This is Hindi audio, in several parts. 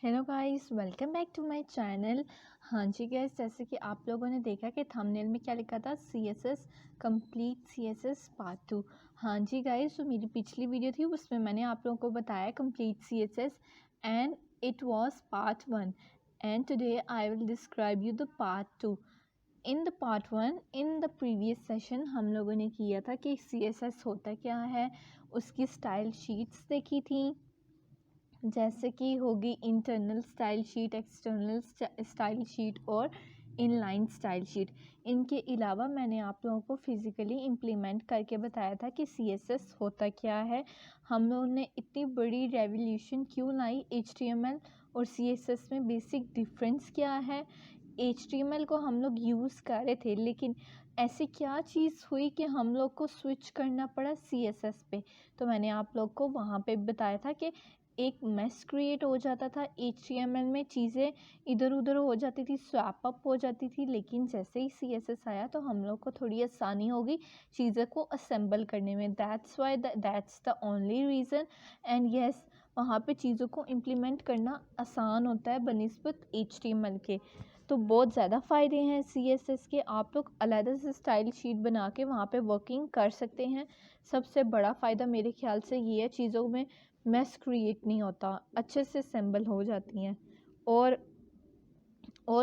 Hello guys, welcome back to my channel. हाँ जी गाइस, जैसे कि आप लोगों ने देखा कि थंबनेल में क्या लिखा था, CSS कंप्लीट CSS पार्ट 2। हाँ जी गाइस, जो मेरी पिछली वीडियो थी उसमें मैंने आप लोगों को बताया complete CSS and it was part 1 and today I will describe you the part 2। In the part 1 in the previous session हम लोगों ने किया था कि CSS होता क्या है, उसकी स्टाइल शीट्स देखी थी, जैसे कि होगी internal style sheet, external style sheet और इनलाइन स्टाइल शीट। इनके अलावा मैंने आप लोगों को फिज़िकली इम्प्लीमेंट करके बताया था कि CSS होता क्या है, हम लोगों ने इतनी बड़ी रेवोल्यूशन क्यों लाई, HTML और CSS में बेसिक डिफरेंस क्या है। HTML को हम लोग यूज़ कर रहे थे, लेकिन ऐसी क्या चीज़ हुई कि हम लोग को स्विच करना पड़ा CSS पे। तो मैंने आप लोग को वहाँ पे बताया था कि एक मेस क्रिएट हो जाता था, HTML में चीज़ें इधर उधर हो जाती थी, स्वैप अप हो जाती थी, लेकिन जैसे ही CSS आया तो हम लोग को थोड़ी आसानी होगी चीज़ें को असेंबल करने में। That's the only reason. And yes, वहाँ पे चीज़ों को इम्प्लीमेंट करना आसान होता है बनिस्बत HTML के। तो बहुत ज़्यादा फ़ायदे हैं CSS के, आप लोग अलग से स्टाइल शीट बना के वहाँ पे वर्किंग कर सकते हैं। सबसे बड़ा फ़ायदा मेरे ख्याल से ये है, चीज़ों में मैस क्रिएट नहीं होता, अच्छे से असेंबल हो जाती हैं। और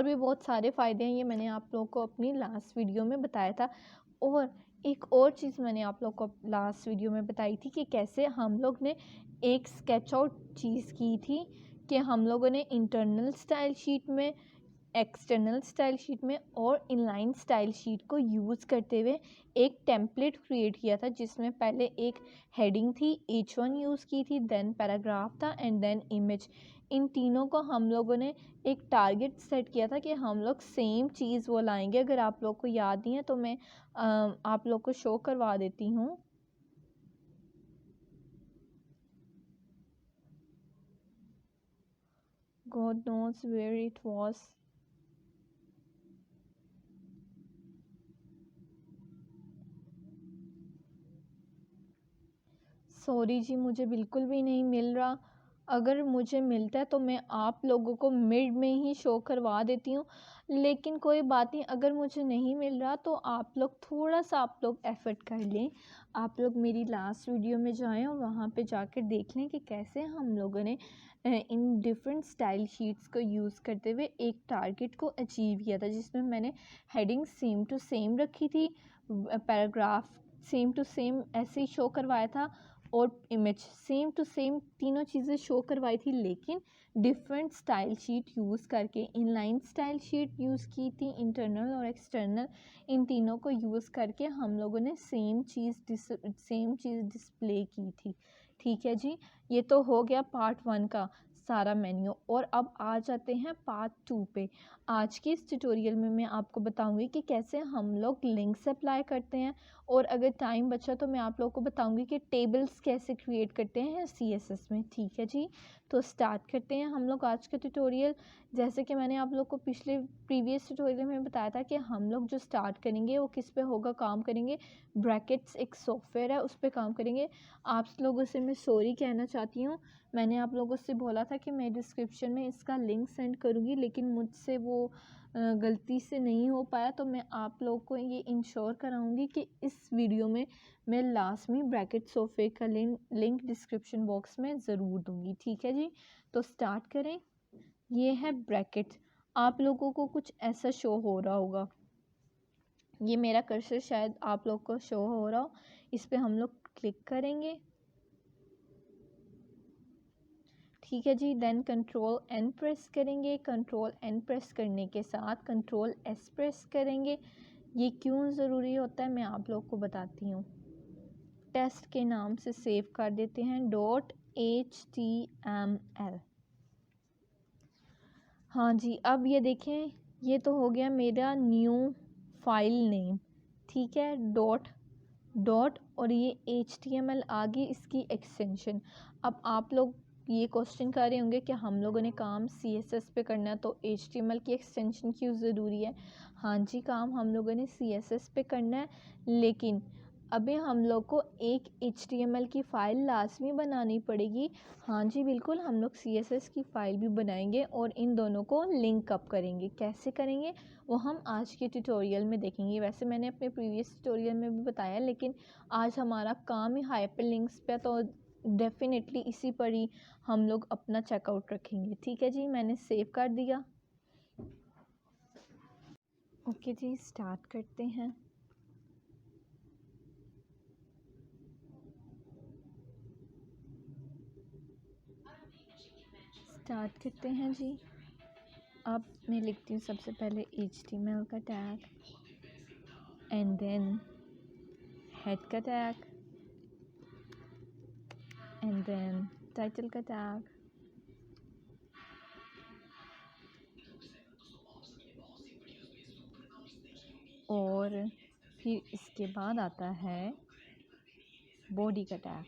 भी बहुत सारे फ़ायदे हैं, ये मैंने आप लोगों को अपनी लास्ट वीडियो में बताया था। और एक और चीज़ मैंने आप लोगों को लास्ट वीडियो में बताई थी कि कैसे हम लोग ने एक स्केच आउट चीज़ की थी कि हम लोगों ने इंटरनल स्टाइल शीट में, एक्सटर्नल स्टाइल शीट में और इनलाइन स्टाइल शीट को यूज़ करते हुए एक टेम्पलेट क्रिएट किया था, जिसमें पहले एक हेडिंग थी H1 यूज़ की थी, देन पैराग्राफ था एंड देन इमेज। इन तीनों को हम लोगों ने एक टारगेट सेट किया था कि हम लोग सेम चीज़ वो लाएंगे। अगर आप लोग को याद नहीं है तो मैं आप लोग को शो करवा देती हूँ। God knows where it was. Sorry जी, मुझे बिल्कुल भी नहीं मिल रहा। अगर मुझे मिलता है तो मैं आप लोगों को मिड में ही शो करवा देती हूँ, लेकिन कोई बात नहीं, अगर मुझे नहीं मिल रहा तो आप लोग थोड़ा सा आप लोग एफ़र्ट कर लें। आप लोग मेरी लास्ट वीडियो में जाएं और वहाँ पे जाकर देख लें कि कैसे हम लोगों ने इन डिफरेंट स्टाइल शीट्स को यूज़ करते हुए एक टारगेट को अचीव किया था, जिसमें मैंने हेडिंग सेम टू सेम रखी थी, पैराग्राफ सेम टू सेम ऐसे ही शो करवाया था और इमेज सेम टू सेम, तीनों चीज़ें शो करवाई थी, लेकिन डिफरेंट स्टाइल शीट यूज़ करके। इनलाइन स्टाइल शीट यूज़ की थी, इंटरनल और एक्सटर्नल, इन तीनों को यूज़ करके हम लोगों ने सेम चीज़ डिस्प्ले की थी। ठीक है जी, ये तो हो गया पार्ट 1 का सारा मेन्यू। और अब आ जाते हैं पार्ट 2 पे। आज के इस ट्यूटोरियल में मैं आपको बताऊंगी कि कैसे हम लोग लिंक्स अप्लाई करते हैं, और अगर टाइम बचा तो मैं आप लोगों को बताऊंगी कि टेबल्स कैसे क्रिएट करते हैं CSS में। ठीक है जी, तो स्टार्ट करते हैं हम लोग आज का ट्यूटोरियल। जैसे कि मैंने आप लोग को पिछले प्रीवियस ट्यूटोरियल में बताया था कि हम लोग जो स्टार्ट करेंगे वो किस पे होगा, काम करेंगे ब्रैकेट्स, एक सॉफ्टवेयर है उस पर काम करेंगे। आप लोगों से मैं सॉरी कहना चाहती हूँ, मैंने आप लोगों से बोला था कि मैं डिस्क्रिप्शन में इसका लिंक सेंड करूँगी, लेकिन मुझसे वो गलती से नहीं हो पाया। तो मैं आप लोग को ये इंश्योर कराऊंगी कि इस वीडियो में मैं लास्ट में ब्रैकेट सॉफ्टवेयर का लिंक डिस्क्रिप्शन बॉक्स में ज़रूर दूंगी। ठीक है जी, तो स्टार्ट करें। ये है ब्रैकेट, आप लोगों को कुछ ऐसा शो हो रहा होगा, ये मेरा कर्सर शायद आप लोग को शो हो रहा हो, इस पर हम लोग क्लिक करेंगे। ठीक है जी, देन कंट्रोल एन प्रेस करेंगे, कंट्रोल एन प्रेस करने के साथ कंट्रोल एस प्रेस करेंगे। ये क्यों ज़रूरी होता है मैं आप लोग को बताती हूँ। टेस्ट के नाम से सेव कर देते हैं .html। हाँ जी, अब ये देखें, ये तो हो गया मेरा न्यू फाइल नेम। ठीक है, डॉट और ये HTML आगे इसकी एक्सटेंशन। अब आप लोग ये क्वेश्चन कर रहे होंगे कि हम लोगों ने काम CSS पे करना है तो HTML की एक्सटेंशन क्यों ज़रूरी है। हाँ जी, काम हम लोगों ने CSS पे करना है, लेकिन अभी हम लोग को एक HTML की फ़ाइल लाज़मी बनानी पड़ेगी। हाँ जी, बिल्कुल हम लोग CSS की फ़ाइल भी बनाएंगे और इन दोनों को लिंक अप करेंगे। कैसे करेंगे वो हम आज के ट्यूटोरियल में देखेंगे। वैसे मैंने अपने प्रीवियस ट्यूटोरियल में भी बताया, लेकिन आज हमारा काम ही हाइपरलिंक्स पे, तो डेफिनेटली इसी पर ही हम लोग अपना चेकआउट रखेंगे। ठीक है जी, मैंने सेव कर दिया। ओके जी, स्टार्ट करते हैं। स्टार्ट करते हैं जी। अब मैं लिखती हूँ सबसे पहले HTML का टैग, एंड देन हेड का टैग, एंड देन टाइटल का टैग, और फिर इसके बाद आता है बॉडी का टैग।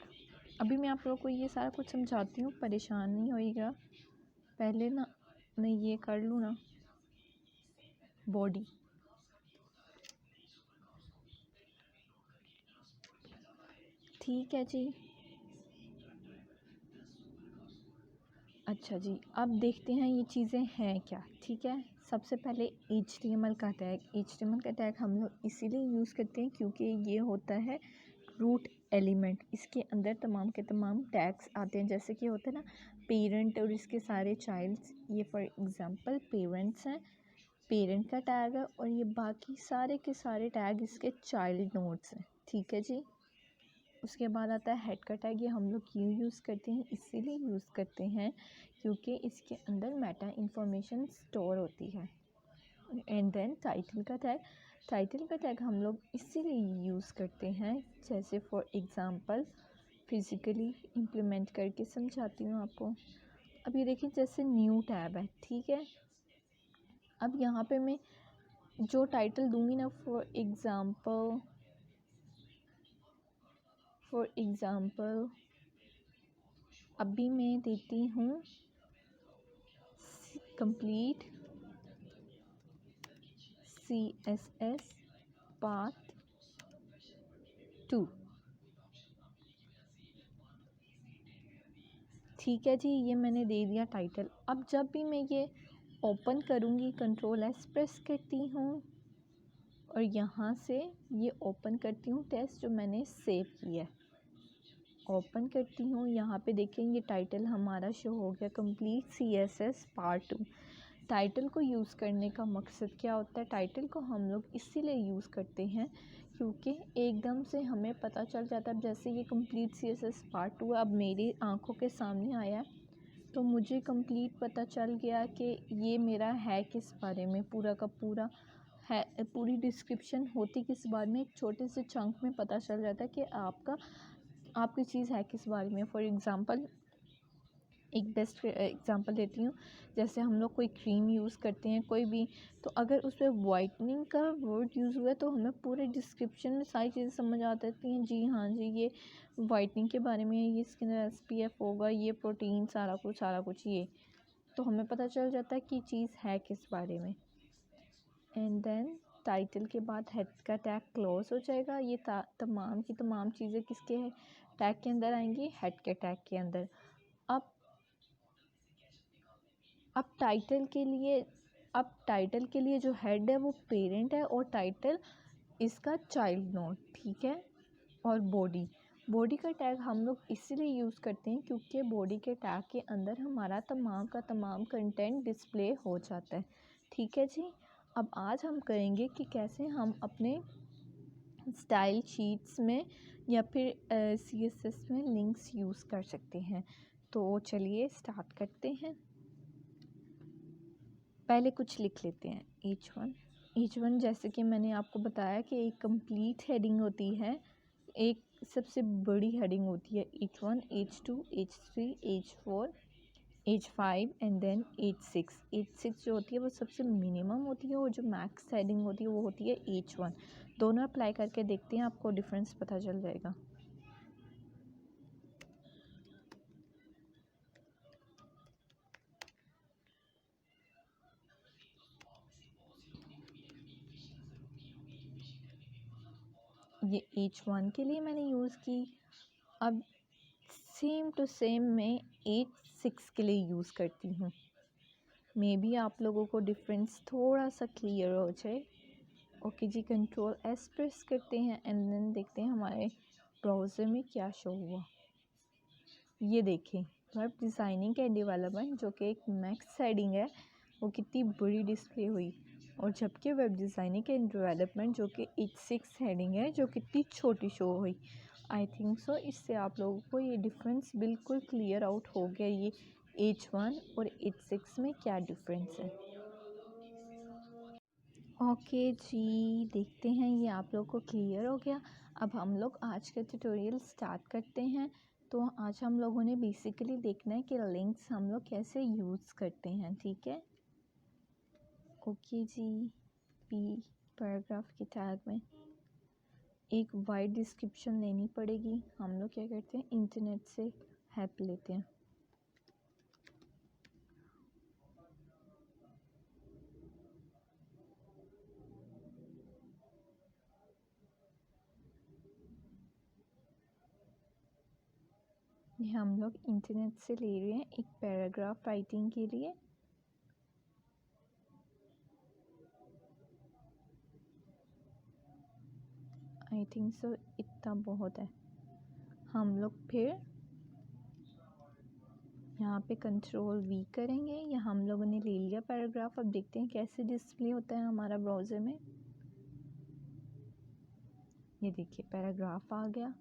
अभी मैं आप लोगों को ये सारा कुछ समझाती हूँ, परेशान नहीं होइएगा। पहले ना मैं ये कर लूँ ना, बॉडी। ठीक है जी। अच्छा जी, अब देखते हैं ये चीज़ें हैं क्या। ठीक है, सबसे पहले HTML का टैग। HTML का टैग हम लोग इसीलिए यूज़ करते हैं क्योंकि ये होता है रूट एलिमेंट। इसके अंदर तमाम के तमाम टैग्स आते हैं, जैसे कि होता है ना पेरेंट और इसके सारे चाइल्ड्स। ये फॉर एग्ज़ाम्पल पेरेंट्स हैं, पेरेंट का टैग है, और ये बाकी सारे के सारे टैग इसके चाइल्ड नोड्स हैं। ठीक है जी। उसके बाद आता है हेड का टैग। ये हम लोग क्यों यूज़ करते हैं, इसीलिए यूज़ करते हैं क्योंकि इसके अंदर मेटा इंफॉर्मेशन स्टोर होती है। एंड देन टाइटल का टैग। टाइटल का टैग हम लोग इसीलिए यूज़ करते हैं, जैसे फॉर एग्ज़ाम्पल फिज़िकली इम्प्लीमेंट करके समझाती हूँ आपको। अब ये देखिए, जैसे न्यू टैब है, ठीक है। अब यहाँ पे मैं जो टाइटल दूँगी ना, फॉर एग्ज़ाम्पल अभी मैं देती हूँ कंप्लीट CSS पार्ट 2। ठीक है जी, ये मैंने दे दिया टाइटल। अब जब भी मैं ये ओपन करूँगी, Ctrl+S प्रेस करती हूँ और यहाँ से ये ओपन करती हूँ टेस्ट जो मैंने सेव किया है। ओपन करती हूँ, यहाँ पे देखें ये टाइटल हमारा शो हो गया, कंप्लीट CSS पार्ट 2। टाइटल को यूज़ करने का मकसद क्या होता है? टाइटल को हम लोग इसीलिए यूज़ करते हैं क्योंकि एकदम से हमें पता चल जाता है। जैसे ये कंप्लीट CSS पार्ट 2 अब मेरी आंखों के सामने आया, तो मुझे कंप्लीट पता चल गया कि ये मेरा है किस बारे में, पूरा का पूरा है, पूरी डिस्क्रिप्शन होती किस बारे में, एक छोटे से चंक में पता चल जाता है कि आपकी चीज़ है किस बारे में। फॉर एग्ज़ाम्पल एक बेस्ट एग्ज़ाम्पल देती हूँ, जैसे हम लोग कोई क्रीम यूज़ करते हैं कोई भी, तो अगर उस पर वाइटनिंग का वर्ड यूज़ हुआ है तो हमें पूरे डिस्क्रिप्शन में सारी चीज़ें समझ आ जाती हैं। जी हाँ जी, ये वाइटनिंग के बारे में है, ये इसके अंदर SPF होगा, ये प्रोटीन, सारा कुछ ये, तो हमें पता चल जाता है कि चीज़ है किस बारे में। एंड देन टाइटल के बाद हेड का टैग क्लोज हो जाएगा। ये तमाम की तमाम चीज़ें किसके टैग के अंदर आएंगी? हेड के टैग के अंदर। अब टाइटल के लिए जो हेड है वो पेरेंट है और टाइटल इसका चाइल्ड नोड। ठीक है। और बॉडी का टैग हम लोग इसलिए यूज़ करते हैं क्योंकि बॉडी के टैग के अंदर हमारा तमाम का तमाम कंटेंट डिस्प्ले हो जाता है। ठीक है जी। अब आज हम करेंगे कि कैसे हम अपने स्टाइल शीट्स में या फिर CSS में लिंक्स यूज़ कर सकते हैं। तो चलिए स्टार्ट करते हैं। पहले कुछ लिख लेते हैं। H1 जैसे कि मैंने आपको बताया कि एक कंप्लीट हेडिंग होती है, एक सबसे बड़ी हेडिंग होती है H1, H2, H3, H4, H5 and then H6। H6 जो होती है वो सबसे मिनिमम होती है और जो मैक्स हेडिंग होती है वो होती है H1। दोनों अप्लाई करके देखते हैं, आपको डिफरेंस पता चल जाएगा। ये H1 के लिए मैंने यूज़ की। अब सेम टू सेम मैं H6 के लिए यूज़ करती हूँ। मे बी आप लोगों को डिफरेंस थोड़ा सा क्लियर हो जाए। ओके जी, कंट्रोल एस प्रेस करते हैं एंड देन देखते हैं हमारे ब्राउज़र में क्या शो हुआ। ये देखें, वेब डिज़ाइनिंग एंड डेवलपमेंट जो कि एक मैक्स हेडिंग है वो कितनी बड़ी डिस्प्ले हुई, और जबकि वेब डिज़ाइनिंग एंड डेवलपमेंट जो कि H6 हेडिंग है जो कितनी छोटी शो हुई। आई थिंक सो इससे आप लोगों को ये डिफरेंस बिल्कुल क्लियर आउट हो गया, ये H1 और H6 में क्या डिफरेंस है। ओके जी, देखते हैं ये आप लोगों को क्लियर हो गया। अब हम लोग आज का ट्यूटोरियल स्टार्ट करते हैं। तो आज हम लोगों ने बेसिकली देखना है कि लिंक्स हम लोग कैसे यूज़ करते हैं, ठीक है। ओके जी, पी पैराग्राफ के टैग में एक वाइड डिस्क्रिप्शन लेनी पड़ेगी। हम लोग क्या करते हैं, इंटरनेट से हेल्प लेते हैं। ये हम लोग इंटरनेट से ले रहे हैं एक पैराग्राफ राइटिंग के लिए। आई थिंक सो इतना बहुत है। हम लोग फिर यहाँ पे कंट्रोल V करेंगे। या हम लोगों ने ले लिया पैराग्राफ। अब देखते हैं कैसे डिस्प्ले होता है हमारा ब्राउज़र में। ये देखिए पैराग्राफ आ गया।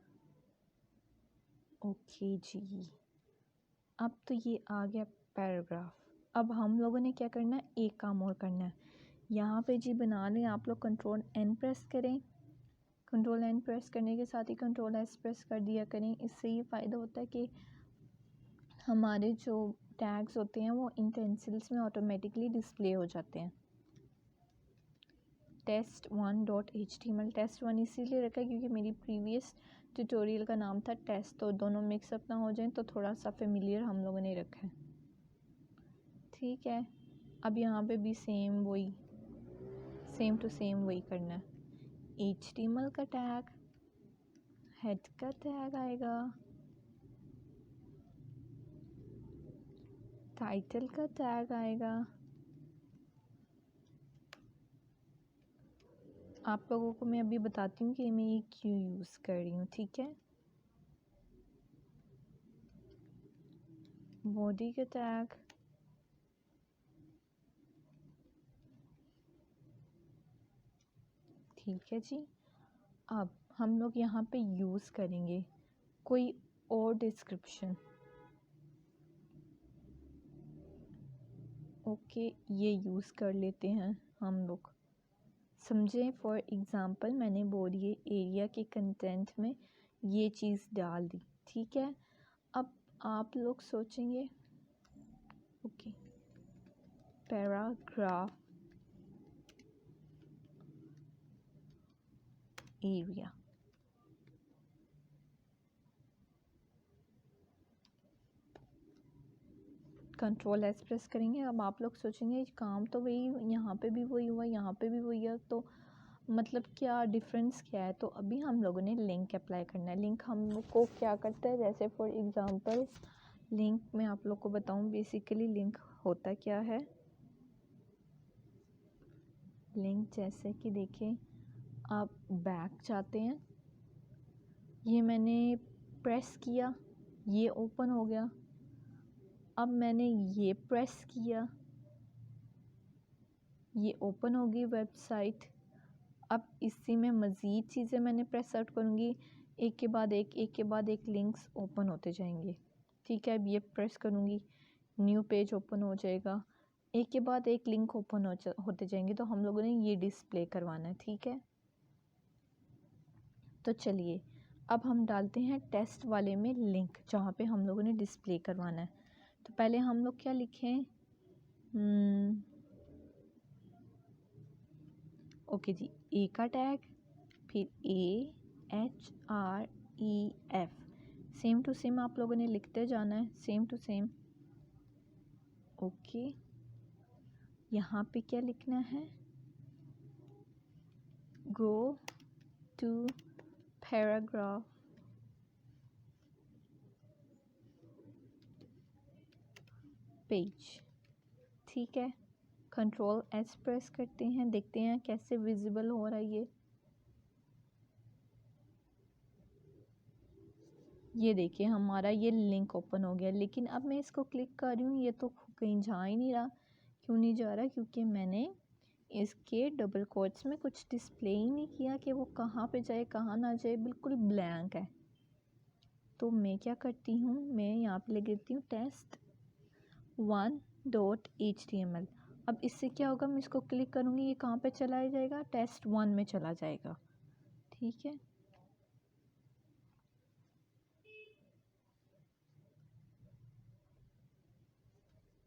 ओके जी, अब तो ये आ गया पैराग्राफ। अब हम लोगों ने क्या करना है, एक काम और करना है। यहाँ पे जी बना लें आप लोग, कंट्रोल N प्रेस करें। कंट्रोल N प्रेस करने के साथ ही कंट्रोल S प्रेस कर दिया करें। इससे ये फ़ायदा होता है कि हमारे जो टैग्स होते हैं वो इन पेंसिल्स में ऑटोमेटिकली डिस्प्ले हो जाते हैं। test1.html test1 इसीलिए रखा है क्योंकि मेरी प्रीवियस ट्यूटोरियल का नाम था टेस्ट, तो दोनों मिक्सअप ना हो जाएं तो थोड़ा सा फेमिलियर हम लोगों ने रखा है, ठीक है। अब यहाँ पे भी सेम वही, सेम टू सेम वही करना है। HTML का टैग, हेड का टैग आएगा, टाइटल का टैग आएगा। आप लोगों को मैं अभी बताती हूँ कि मैं ये क्यों यूज़ कर रही हूँ, ठीक है। बॉडी का टैग, ठीक है जी। अब हम लोग यहाँ पे यूज़ करेंगे कोई और डिस्क्रिप्शन। ओके, ये यूज़ कर लेते हैं हम लोग। समझें, फॉर एग्ज़ाम्पल मैंने बॉडी एरिया के कंटेंट में ये चीज़ डाल दी, ठीक है। अब आप लोग सोचेंगे okay, paragraph area, control S press करेंगे। अब आप लोग सोचेंगे काम तो वही, यहाँ पे भी वही हुआ, यहाँ पे भी वही है, तो मतलब क्या डिफरेंस क्या है। तो अभी हम लोगों ने लिंक अप्लाई करना है। लिंक हम लोग को क्या करता है, जैसे फॉर एग्ज़ाम्पल लिंक मैं आप लोग को बताऊँ बेसिकली लिंक होता क्या है। लिंक जैसे कि देखें, आप बैक जाते हैं, ये मैंने प्रेस किया, ये ओपन हो गया। अब मैंने ये प्रेस किया, ये ओपन होगी वेबसाइट। अब इसी में मज़ीद चीज़ें मैंने प्रेस आउट करूँगी, एक के बाद एक के बाद एक लिंक्स ओपन होते जाएंगे, ठीक है। अब ये प्रेस करूँगी, न्यू पेज ओपन हो जाएगा, एक के बाद एक लिंक ओपन होते जाएंगे। तो हम लोगों ने ये डिस्प्ले करवाना है, ठीक है। तो चलिए अब हम डालते हैं टेस्ट वाले में लिंक, जहाँ पे हम लोगों ने डिस्प्ले करवाना है। तो पहले हम लोग क्या लिखें, ओके जी, ए का टैग, फिर AHREF, सेम टू सेम आप लोगों ने लिखते जाना है, सेम टू सेम। ओके, यहाँ पे क्या लिखना है, गो टू पैराग्राफ पेज। ठीक है, कंट्रोल एस प्रेस करते हैं, देखते हैं कैसे विजिबल हो रहा है ये देखिए हमारा ये लिंक ओपन हो गया। लेकिन अब मैं इसको क्लिक कर रही हूँ, ये तो कहीं जा ही नहीं रहा। क्यों नहीं जा रहा? क्योंकि मैंने इसके डबल कोट्स में कुछ डिस्प्ले ही नहीं किया कि वो कहाँ पे जाए कहाँ ना जाए, बिल्कुल ब्लैंक है। तो मैं क्या करती हूँ, मैं यहाँ पे लिख देती हूँ test1.html। अब इससे क्या होगा, मैं इसको क्लिक करूँगी, ये कहाँ पे चला जाएगा? test1 में चला जाएगा। ठीक है,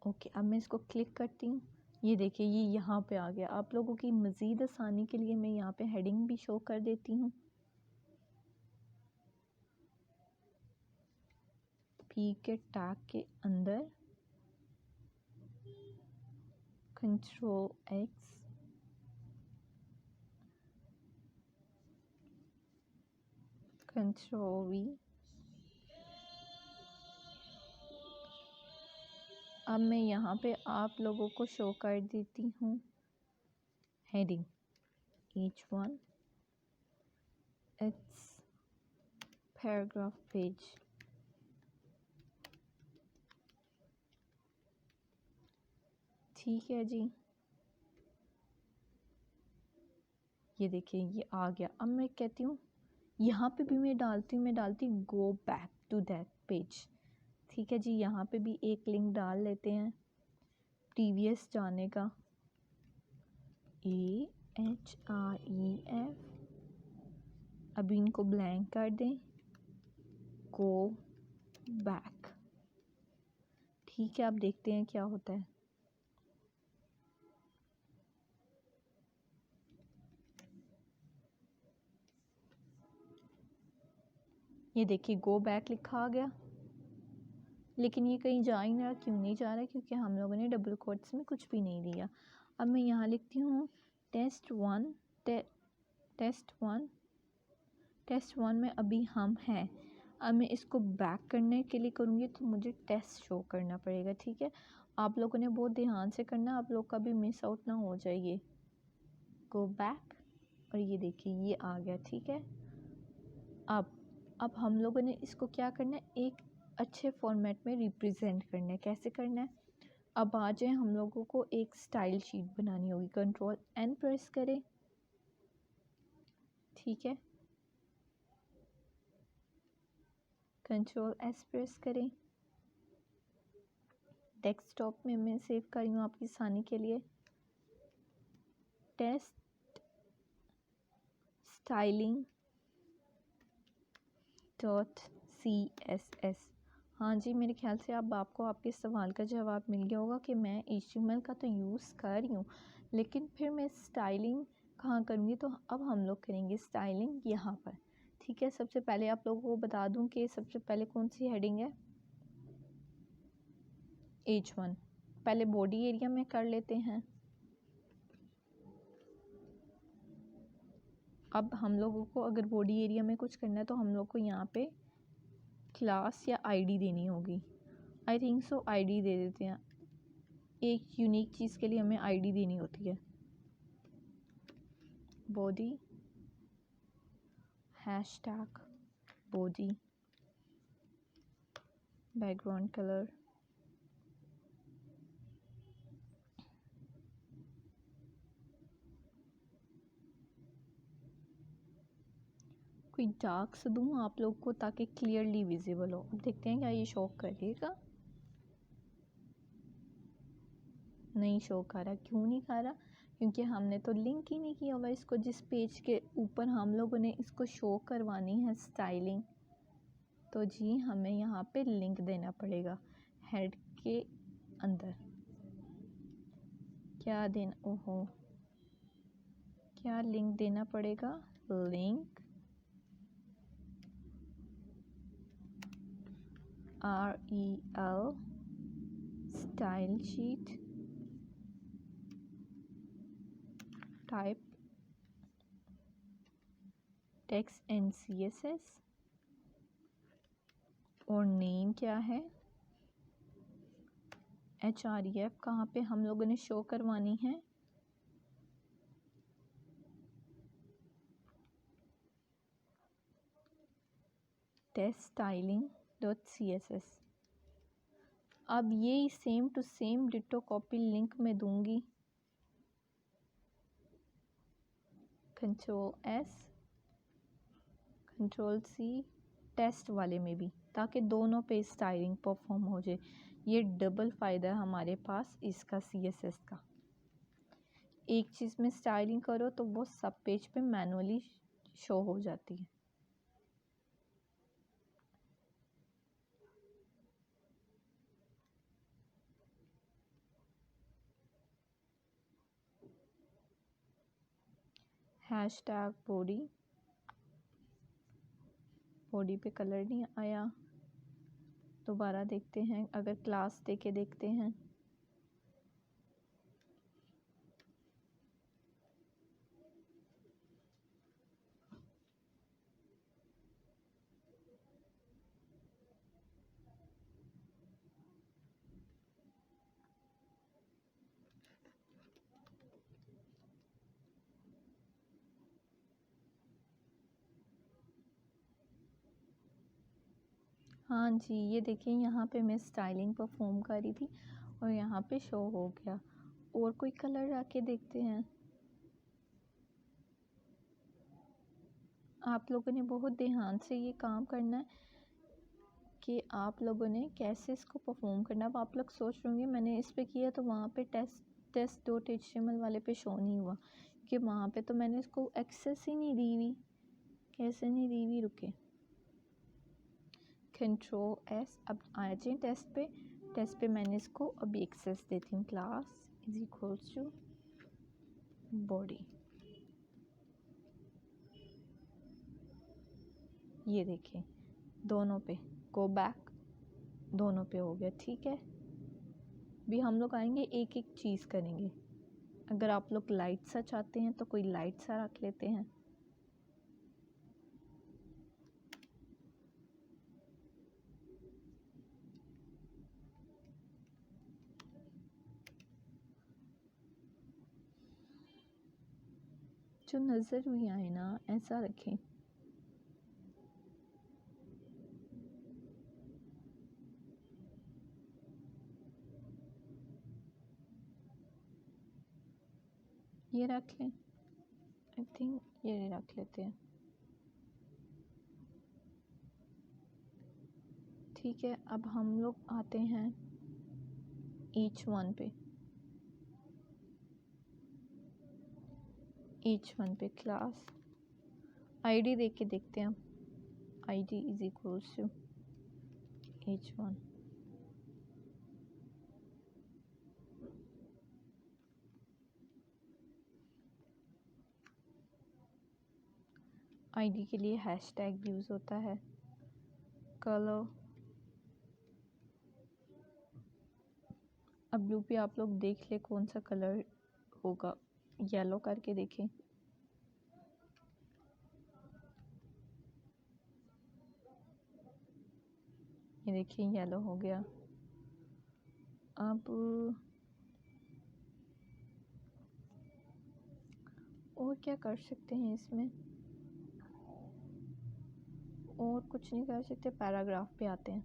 ओके। अब मैं इसको क्लिक करती हूँ, ये देखिए ये यहाँ पे आ गया। आप लोगों की मज़ीद आसानी के लिए मैं यहाँ पे हेडिंग भी शो कर देती हूँ। पी के टैग के अंदर कंट्रोल एक्स, कंट्रोल वी। अब मैं यहाँ पे आप लोगों को शो कर देती हूँ heading H1 it's paragraph page. ठीक है जी, ये देखिए ये आ गया। अब मैं कहती हूँ यहाँ पे भी मैं डालती हूँ go back to that page. ठीक है जी, यहाँ पे भी एक लिंक डाल लेते हैं प्रीवियस जाने का, AHREF। अभी इनको ब्लैंक कर दें, गो बैक। ठीक है, अब देखते हैं क्या होता है। ये देखिए गो बैक लिखा आ गया, लेकिन ये कहीं जा ही नहीं रहा। क्यों नहीं जा रहा? क्योंकि हम लोगों ने डबल कोट्स में कुछ भी नहीं दिया। अब मैं यहाँ लिखती हूँ test1 टेस्ट वन में अभी हम हैं। अब मैं इसको बैक करने के लिए करूँगी तो मुझे टेस्ट शो करना पड़ेगा। ठीक है, आप लोगों ने बहुत ध्यान से करना, आप लोग का भी मिस आउट ना हो जाए। ये गो बैक और ये देखिए ये आ गया। ठीक है, अब हम लोगों ने इसको क्या करना है, एक अच्छे फॉर्मेट में रिप्रेजेंट करना है। कैसे करना है? अब आ जाए, हम लोगों को एक स्टाइल शीट बनानी होगी। कंट्रोल एन प्रेस करें। ठीक है, कंट्रोल एस प्रेस करें। डेस्कटॉप में मैं सेव कर रही हूँ आपकी आसानी के लिए। Test styling .css। हाँ जी, मेरे ख्याल से अब आपको आपके सवाल का जवाब मिल गया होगा कि मैं HTML का तो यूज़ कर रही हूँ, लेकिन फिर मैं स्टाइलिंग कहाँ करूँगी? तो अब हम लोग करेंगे स्टाइलिंग यहाँ पर। ठीक है, सबसे पहले आप लोगों को बता दूँ कि सबसे पहले कौन सी हेडिंग है, H1। पहले बॉडी एरिया में कर लेते हैं। अब हम लोगों को अगर बॉडी एरिया में कुछ करना है तो हम लोग को यहाँ पे क्लास या आईडी देनी होगी। आई थिंक सो आईडी दे देते हैं। एक यूनिक चीज़ के लिए हमें आईडी देनी होती है। Body hashtag body, background colour, कोई डार्क से दूँ आप लोग को ताकि क्लियरली विजिबल हो। अब देखते हैं क्या ये शो करेगा। नहीं शो कर रहा। क्यों नहीं कर रहा? क्योंकि हमने तो लिंक ही नहीं किया हुआ इसको, जिस पेज के ऊपर हम लोगों ने इसको शो करवानी है स्टाइलिंग। तो जी हमें यहाँ पे लिंक देना पड़ेगा हेड के अंदर। क्या देना? ओहो, क्या लिंक देना पड़ेगा? Link REL style sheet type text and CSS और नेम क्या है, href कहाँ पे हम लोगों ने शो करवानी है, टेस्ट स्टाइलिंग डॉट CSS। अब ये same to same ditto copy link में दूंगी, Ctrl+S Ctrl+C टेस्ट वाले में भी, ताकि दोनों पे स्टाइलिंग परफॉर्म हो जाए। ये डबल फ़ायदा है हमारे पास इसका CSS का। एक चीज़ में स्टाइलिंग करो तो वो सब पेज पे मैनुअली शो हो जाती है। हैशटैग बॉडी पे कलर नहीं आया, दोबारा देखते हैं, अगर क्लास देके देखते हैं। हाँ जी, ये देखिए यहाँ पे मैं स्टाइलिंग परफॉर्म कर रही थी और यहाँ पे शो हो गया। और कोई कलर आके देखते हैं। आप लोगों ने बहुत ध्यान से ये काम करना है कि आप लोगों ने कैसे इसको परफॉर्म करना है। अब आप लोग सोच रहे होंगे मैंने इस पे किया तो वहाँ पे test.html वाले पे शो नहीं हुआ, कि वहाँ पे तो मैंने इसको एक्सेस ही नहीं दी हुई। कैसे नहीं दी हुई, रुके, Ctrl+S। अब आ जाए टेस्ट पे मैंने इसको अभी एक्सेस देती हूँ, class is equals to body. ये देखें दोनों पे गो बैक, दोनों पे हो गया, ठीक है। भी हम लोग आएंगे एक एक चीज़ करेंगे। अगर आप लोग लाइट सा चाहते हैं तो कोई लाइट सा रख लेते हैं। जो नज़र भी आए ना ऐसा रखें। ये रख लें, आई थिंक ये रख लेते हैं, ठीक है। अब हम लोग आते हैं H1 पे, H1 पे क्लास ID देख के देखते हैं। ID is equals to H1। ID के लिए हैशटैग यूज़ होता है। कलर, अब ब्लू पे आप लोग देख ले कौन सा कलर होगा, येलो करके देखें। ये देखिए येलो हो गया। अब और क्या कर सकते हैं इसमें, और कुछ नहीं कर सकते। पैराग्राफ पे आते हैं।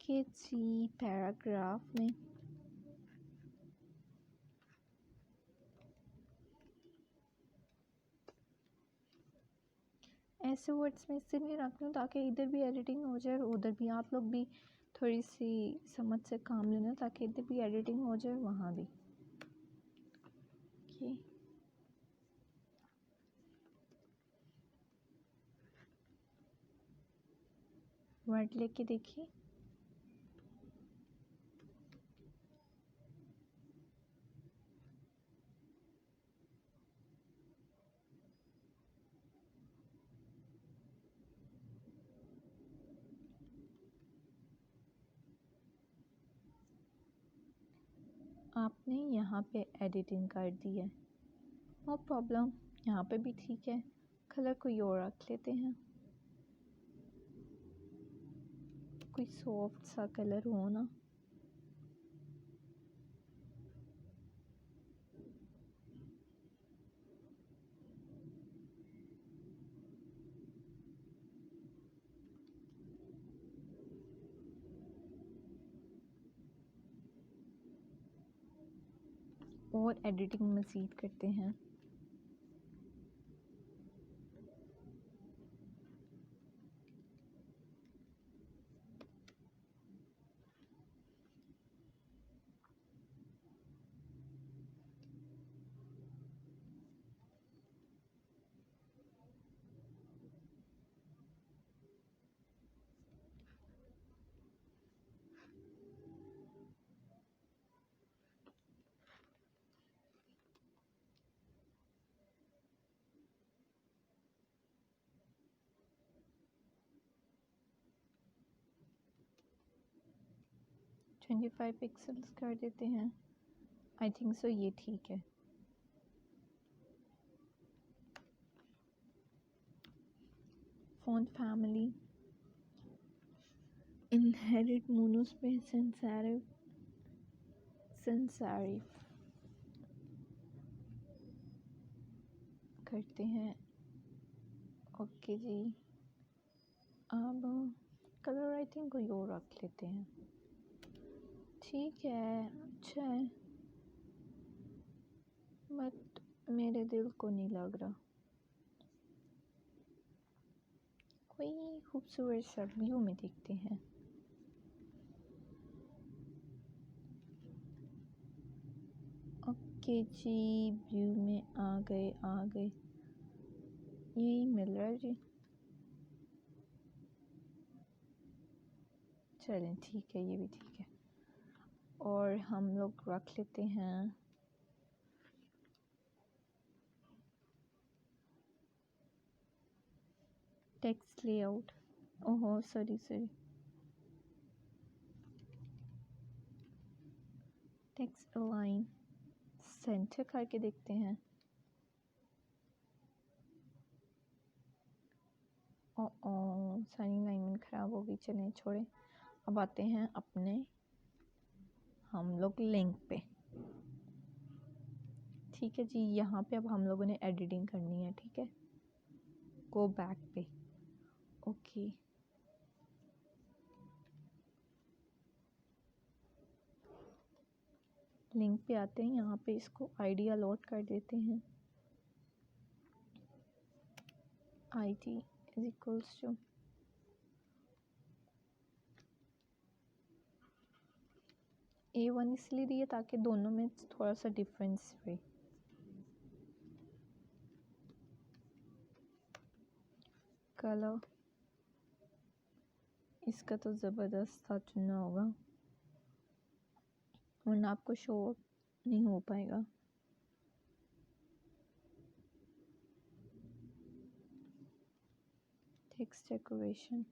ओके जी, पैराग्राफ में ऐसे वर्ड्स में इसलिए रखती हूँ ताकि इधर भी एडिटिंग हो जाए और उधर भी, आप लोग भी थोड़ी सी समझ से काम लेना ताकि इधर भी एडिटिंग हो जाए वहाँ भी। ओके, वर्ड लेके देखिए। आपने यहाँ पे एडिटिंग कर दी है, नो प्रॉब्लम, यहाँ पे भी ठीक है। कलर कोई और रख लेते हैं, कोई सॉफ्ट सा कलर हो ना। और एडिटिंग मज़ीद करते हैं। ट्वेंटी 25 पिक्सल्स कर देते हैं, आई थिंक सो ये ठीक है। फ़ॉन्ट फैमिली इनहेरिट मोनोस्पेस सेंसारिफ करते हैं। ओके जी, अब कलर आई थिंक कोई और रख लेते हैं, ठीक है, अच्छा है, बट मेरे दिल को नहीं लग रहा। कोई खूबसूरत सा व्यू में देखते हैं। ओके जी, व्यू में आ गए, यही मिल रहा है जी। चलें ठीक है, ये भी ठीक है। और हम लोग रख लेते हैं टेक्स्ट लेआउट, ओहो सॉरी, टेक्स्ट अलाइन सेंटर करके देखते हैं। ओ सारी लाइनमेंट ख़राब हो गई, चलें छोड़े। अब आते हैं अपने हम लोग लिंक पे, ठीक है जी। यहाँ पे अब हम लोगों ने एडिटिंग करनी है, ठीक है। गो बैक पे, ओके, लिंक पे आते हैं। यहाँ पे इसको आईडी अलॉट कर देते हैं, ID is equals to A1 इसलिए दिए ताकि दोनों में थोड़ा सा डिफरेंस रहे। कलर इसका तो ज़बरदस्त था, चुनना होगा वरना आपको शो नहीं हो पाएगा। टेक्स्ट डेकोरेशन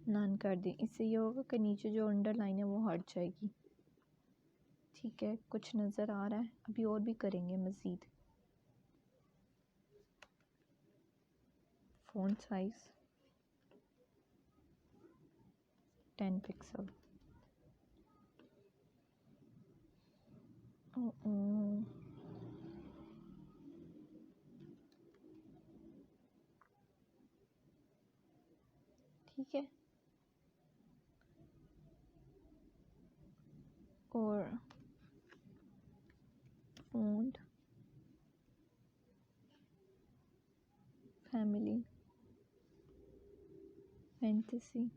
नन कर दें, इससे ये होगा कि नीचे जो अंडरलाइन है वो हट जाएगी, ठीक है। कुछ नज़र आ रहा है, अभी और भी करेंगे मज़ीद। फ़ॉन्ट साइज़ 10 पिक्सल, ठीक है। और फॉन्ट फैमिली फैंटेसी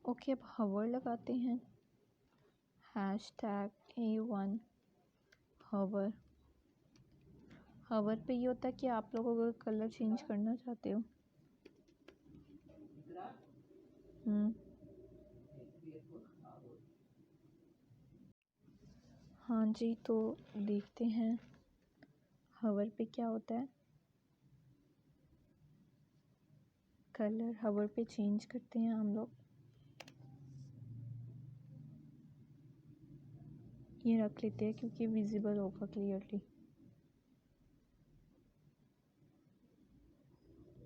ओके। अब हवर लगाते हैं, #A1 हवर। हवर पे ये होता है कि आप लोग अगर कलर चेंज करना चाहते हो। हाँ जी, तो देखते हैं हवर पे क्या होता है। कलर हवर पे चेंज करते हैं हम लोग। ये रख लेते हैं क्योंकि विजिबल होगा क्लियरली।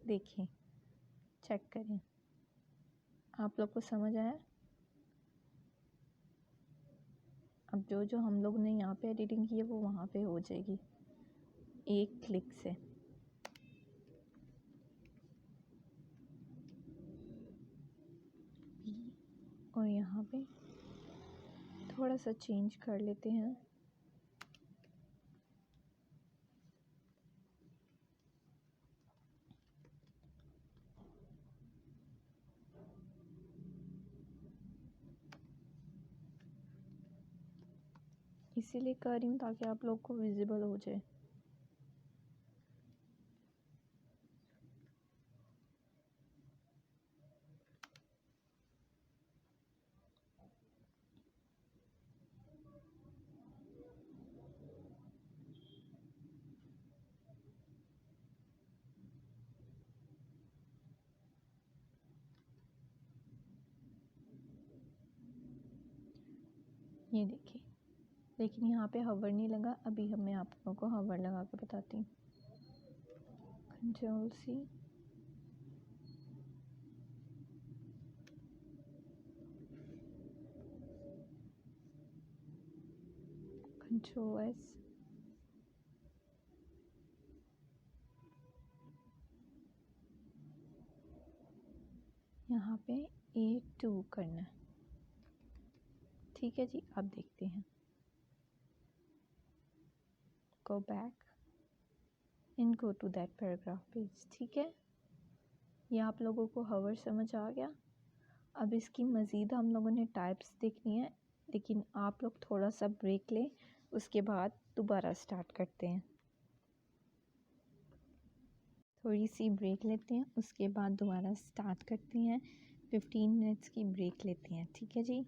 देखिए, चेक करें, आप लोग को समझ आया। अब जो जो हम लोग ने यहाँ पे एडिटिंग की है वो वहाँ पे हो जाएगी एक क्लिक से। और यहाँ पे थोड़ा सा चेंज कर लेते हैं। इसीलिए कर रही हूँ ताकि आप लोग को विजिबल हो जाए। ये देखिए, लेकिन यहाँ पे हवर नहीं लगा। अभी मैं आप लोगों को हवर लगा के बताती हूँ। Ctrl+C, Ctrl+S, यहाँ पे A2 करना है। ठीक है जी, अब देखते हैं। Go back and go to that paragraph page. ठीक है, ये आप लोगों को हवर समझ आ गया। अब इसकी मज़ीद हम लोगों ने टाइप्स देखनी है, लेकिन आप लोग थोड़ा सा ब्रेक लें, उसके बाद दोबारा स्टार्ट करते हैं। थोड़ी सी ब्रेक लेते हैं, उसके बाद दोबारा स्टार्ट करते हैं। 15 मिनट्स की ब्रेक लेते हैं। ठीक है जी।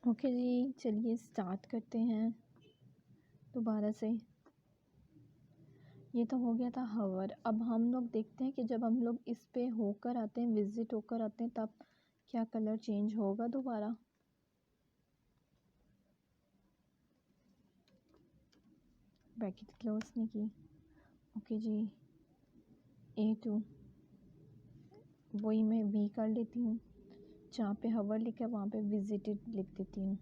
ओके जी, चलिए स्टार्ट करते हैं दोबारा से। ये तो हो गया था हवर। अब हम लोग देखते हैं कि जब हम लोग इस पे होकर आते हैं, विजिट होकर आते हैं, तब क्या कलर चेंज होगा दोबारा। ब्रैकेट क्लोज नहीं की। ओके जी, A2 वही मैं V कर लेती हूँ, जहाँ पे हवर लिखा है वहाँ पे विजिटेड लिख देती हूँ।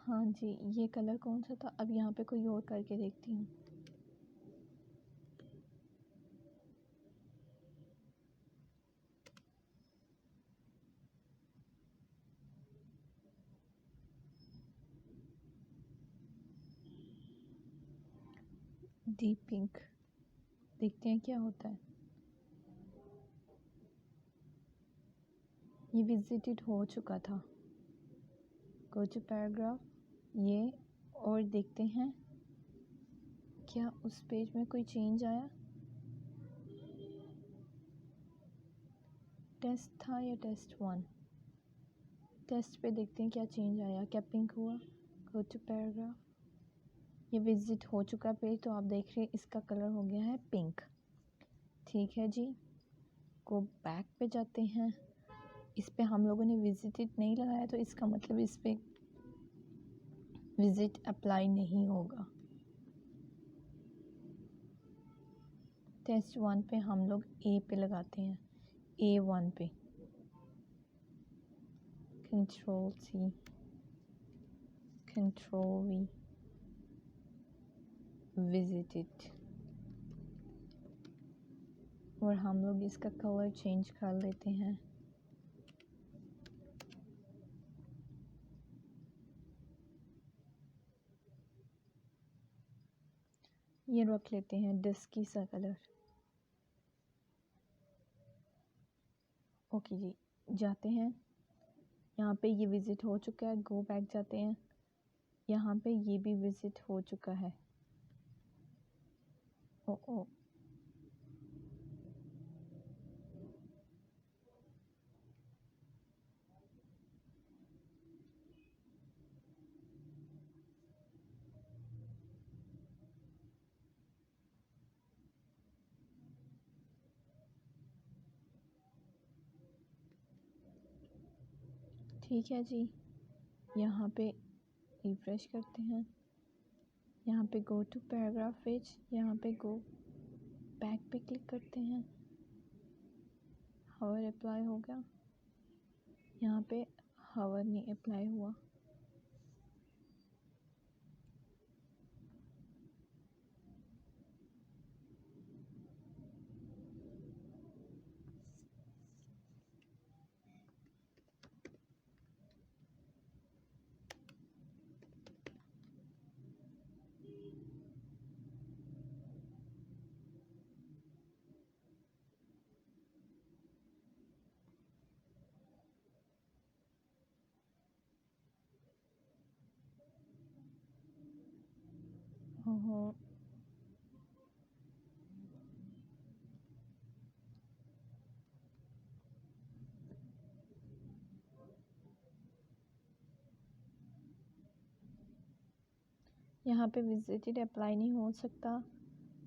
हाँ जी, ये कलर कौन सा था। अब यहाँ पे कोई और करके देखती हूँ। डीप पिंक, देखते हैं क्या होता है। ये विजिटेड हो चुका था। गो टू पैराग्राफ, ये, और देखते हैं क्या उस पेज में कोई चेंज आया। टेस्ट था या टेस्ट 1। टेस्ट पे देखते हैं क्या चेंज आया, क्या पिंक हुआ। गो टू पैराग्राफ, ये विजिट हो चुका पेज, तो आप देख रहे हैं इसका कलर हो गया है पिंक। ठीक है जी, गो बैक पे जाते हैं। इस पे हम लोगों ने विजिटेड नहीं लगाया, तो इसका मतलब इस पे विजिट अप्लाई नहीं होगा। टेस्ट 1 पे हम लोग A पे लगाते हैं, A1 पे। Control C, control V, visited. और हम लोग इसका कलर चेंज कर लेते हैं। ये रख लेते हैं डस्की सा कलर। ओके जी, जाते हैं। यहाँ पे ये विजिट हो चुका है, गो बैक जाते हैं। यहाँ पे ये भी विजिट हो चुका है। ओ ओ, ठीक है जी, यहाँ पे रिफ्रेश करते हैं। यहाँ पे गो टू पैराग्राफ पेज, यहाँ पे गो बैक पे क्लिक करते हैं। हवर अप्लाई हो गया, यहाँ पे हवर नहीं अप्लाई हुआ। ओहो, यहाँ पे विजिटेड अप्लाई नहीं हो सकता,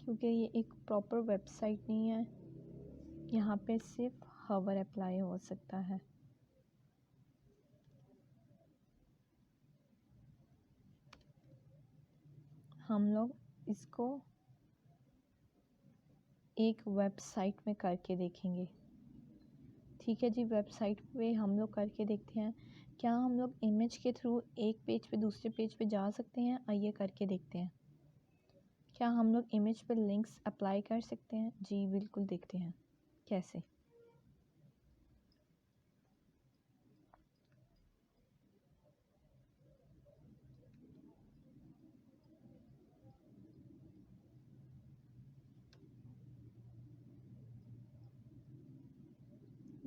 क्योंकि ये एक प्रॉपर वेबसाइट नहीं है। यहाँ पे सिर्फ हवर अप्लाई हो सकता है। हम लोग इसको एक वेबसाइट में करके देखेंगे। ठीक है जी, वेबसाइट पे हम लोग करके देखते हैं क्या हम लोग इमेज के थ्रू एक पेज पे दूसरे पेज पे जा सकते हैं। आइए करके देखते हैं, क्या हम लोग इमेज पे लिंक्स अप्लाई कर सकते हैं। जी बिल्कुल, देखते हैं कैसे।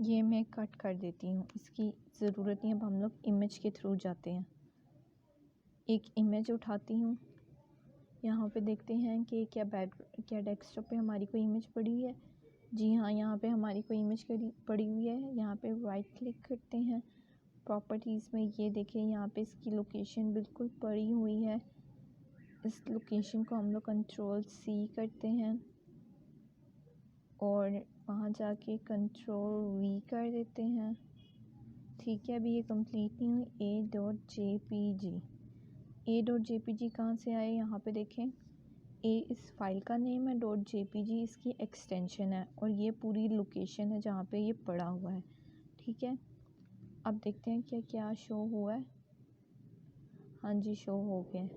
ये मैं कट कर देती हूँ, इसकी ज़रूरत नहीं। अब हम लोग इमेज के थ्रू जाते हैं। एक इमेज उठाती हूँ, यहाँ पे देखते हैं कि क्या डेस्कटॉप पे हमारी कोई इमेज पड़ी हुई है। जी हाँ, यहाँ पे हमारी कोई इमेज पड़ी हुई है। यहाँ पे राइट क्लिक करते हैं प्रॉपर्टीज़ में। ये देखें, यहाँ पे इसकी लोकेशन बिल्कुल पड़ी हुई है। इस लोकेशन को हम लोग कंट्रोल-C करते हैं और वहाँ जाके कंट्रोल-V कर देते हैं। ठीक है, अभी ये कंप्लीट नहीं हुई। a.jpg कहाँ से आए, यहाँ पे देखें। a इस फाइल का नेम है, .jpg इसकी एक्सटेंशन है और ये पूरी लोकेशन है जहाँ पे ये पड़ा हुआ है। ठीक है, अब देखते हैं क्या क्या शो हुआ है। हाँ जी, शो हो गया।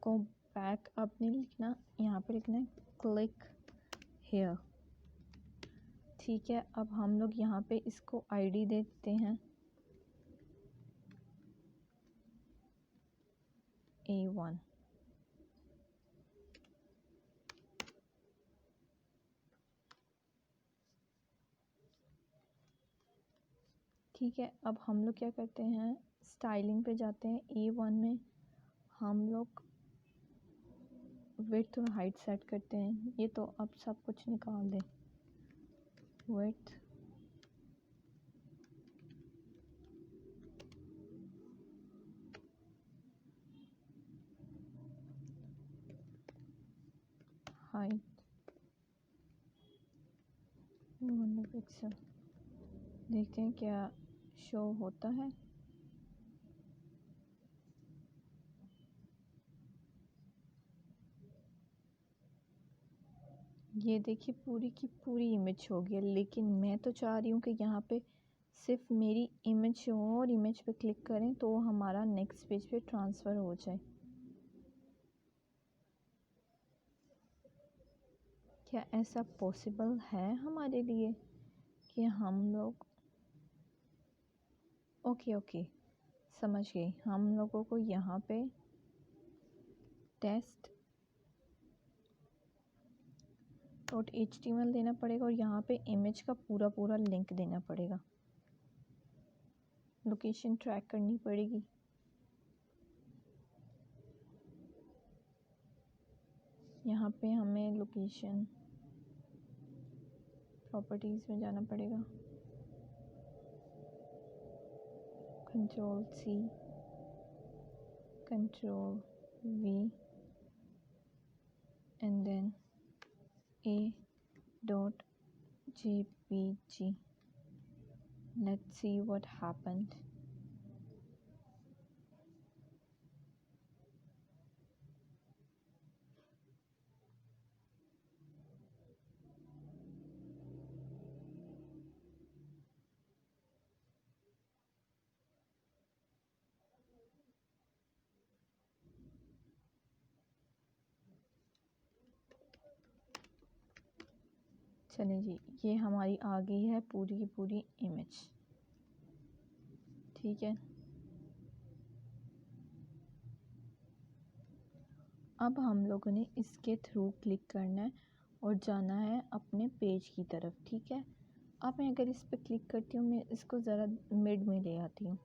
को बैक आपने लिखना, यहाँ पे लिखना है क्लिक हेयर। ठीक है, अब हम लोग यहाँ पे इसको आईडी देते हैं A1। ठीक है, अब हम लोग क्या करते हैं, स्टाइलिंग पे जाते हैं। A1 में हम लोग विड्थ और हाइट सेट करते हैं। ये तो अब सब कुछ निकाल दें। Width, height 100 pixel. देखते हैं क्या शो होता है। ये देखिए, पूरी की पूरी इमेज हो गई है, लेकिन मैं तो चाह रही हूँ कि यहाँ पे सिर्फ मेरी इमेज हो और इमेज पे क्लिक करें तो हमारा नेक्स्ट पेज पे ट्रांसफ़र हो जाए। क्या ऐसा पॉसिबल है हमारे लिए कि हम लोग, ओके समझ गई, हम लोगों को यहाँ पे test.html देना पड़ेगा और यहाँ पे इमेज का पूरा लिंक देना पड़ेगा। लोकेशन ट्रैक करनी पड़ेगी। यहाँ पे हमें लोकेशन प्रॉपर्टीज़ में जाना पड़ेगा, control-C, कंट्रोल-V and then a.jpg. Let's see what happened. चलें जी, ये हमारी आ गई है पूरी की पूरी इमेज। ठीक है, अब हम लोगों ने इसके थ्रू क्लिक करना है और जाना है अपने पेज की तरफ। ठीक है, अब मैं अगर इस पर क्लिक करती हूँ, मैं इसको ज़रा मिड में ले आती हूँ।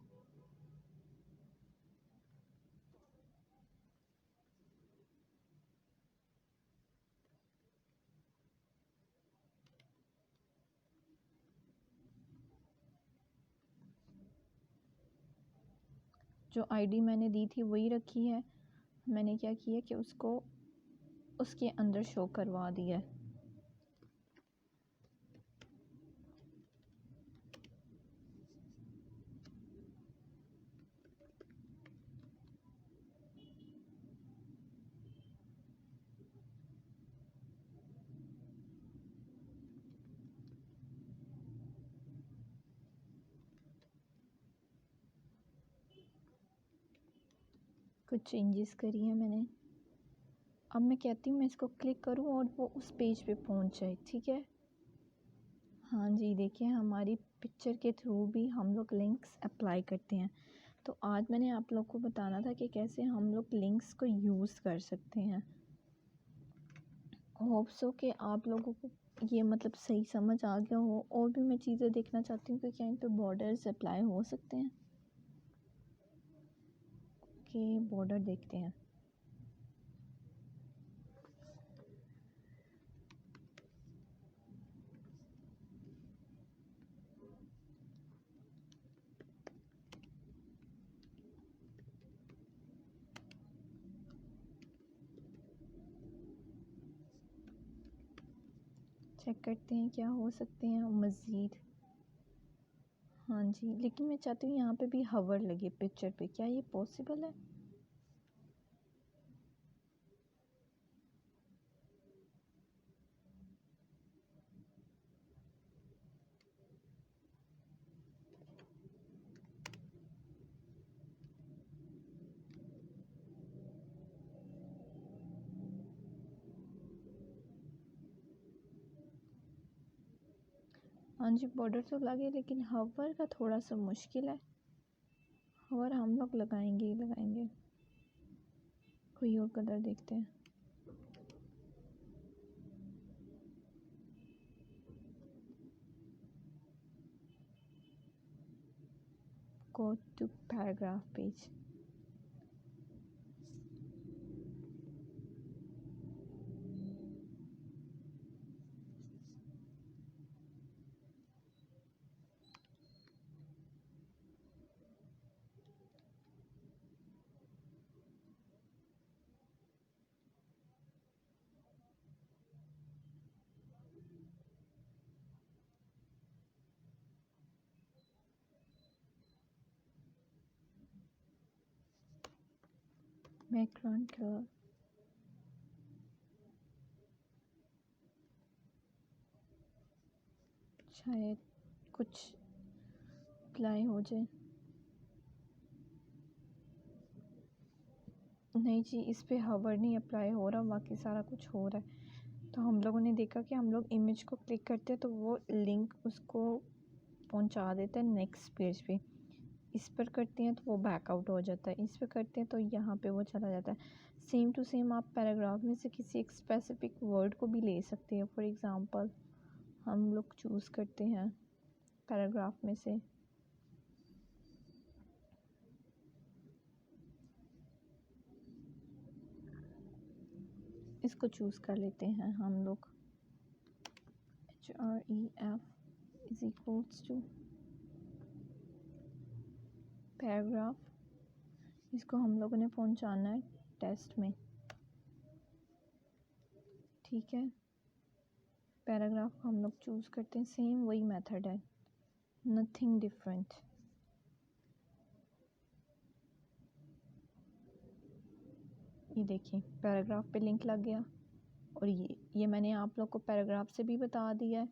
जो आईडी मैंने दी थी वही रखी है। मैंने क्या किया कि उसको उसके अंदर शो करवा दिया है। कुछ चेंजेस करी है मैंने। अब मैं कहती हूँ मैं इसको क्लिक करूँ और वो उस पेज पे पहुँच जाए। ठीक है, हाँ जी, देखिए हमारी पिक्चर के थ्रू भी हम लोग लिंक्स अप्लाई करते हैं। तो आज मैंने आप लोग को बताना था कि कैसे हम लोग लिंक्स को यूज़ कर सकते हैं। होप सो कि आप लोगों को ये मतलब सही समझ आ गया हो। और भी मैं चीज़ें देखना चाहती हूँ कि क्या इन पे बॉर्डर्स अप्लाई हो सकते हैं। कि बॉर्डर देखते हैं। चेक करते हैं क्या हो सकते हैं मज़ीद। हाँ जी, लेकिन मैं चाहती हूँ यहाँ पे भी हवर लगे पिक्चर पे। क्या ये पॉसिबल है? हाँ जी, बॉर्डर तो लगे लेकिन हवर का थोड़ा सा मुश्किल है। हवर हम लोग लगाएंगे ही लगाएंगे। कोई और कलर देखते हैं। Go to paragraph page. Background colour शायद कुछ अप्लाई हो जाए। नहीं जी, इस पे हवर नहीं अप्लाई हो रहा, बाकी सारा कुछ हो रहा है। तो हम लोगों ने देखा कि हम लोग इमेज को क्लिक करते हैं तो वो लिंक उसको पहुंचा देता है नेक्स्ट पेज पे। इस पर करते हैं तो वो बैकआउट हो जाता है, इस पर करते हैं तो यहाँ पे वो चला जाता है। सेम टू सेम आप पैराग्राफ में से किसी एक स्पेसिफिक वर्ड को भी ले सकते हैं। फॉर एग्ज़ाम्पल हम लोग चूज़ करते हैं पैराग्राफ में से इसको चूज़ कर लेते हैं हम लोग। HREF is equals to paragraph. इसको हम लोगों ने पहुंचाना है टेस्ट में, ठीक है। पैराग्राफ को हम लोग चूज़ करते हैं, सेम वही मेथड है, नथिंग डिफरेंट। ये देखिए पैराग्राफ पे लिंक लग गया। और ये मैंने आप लोग को पैराग्राफ से भी बता दिया है,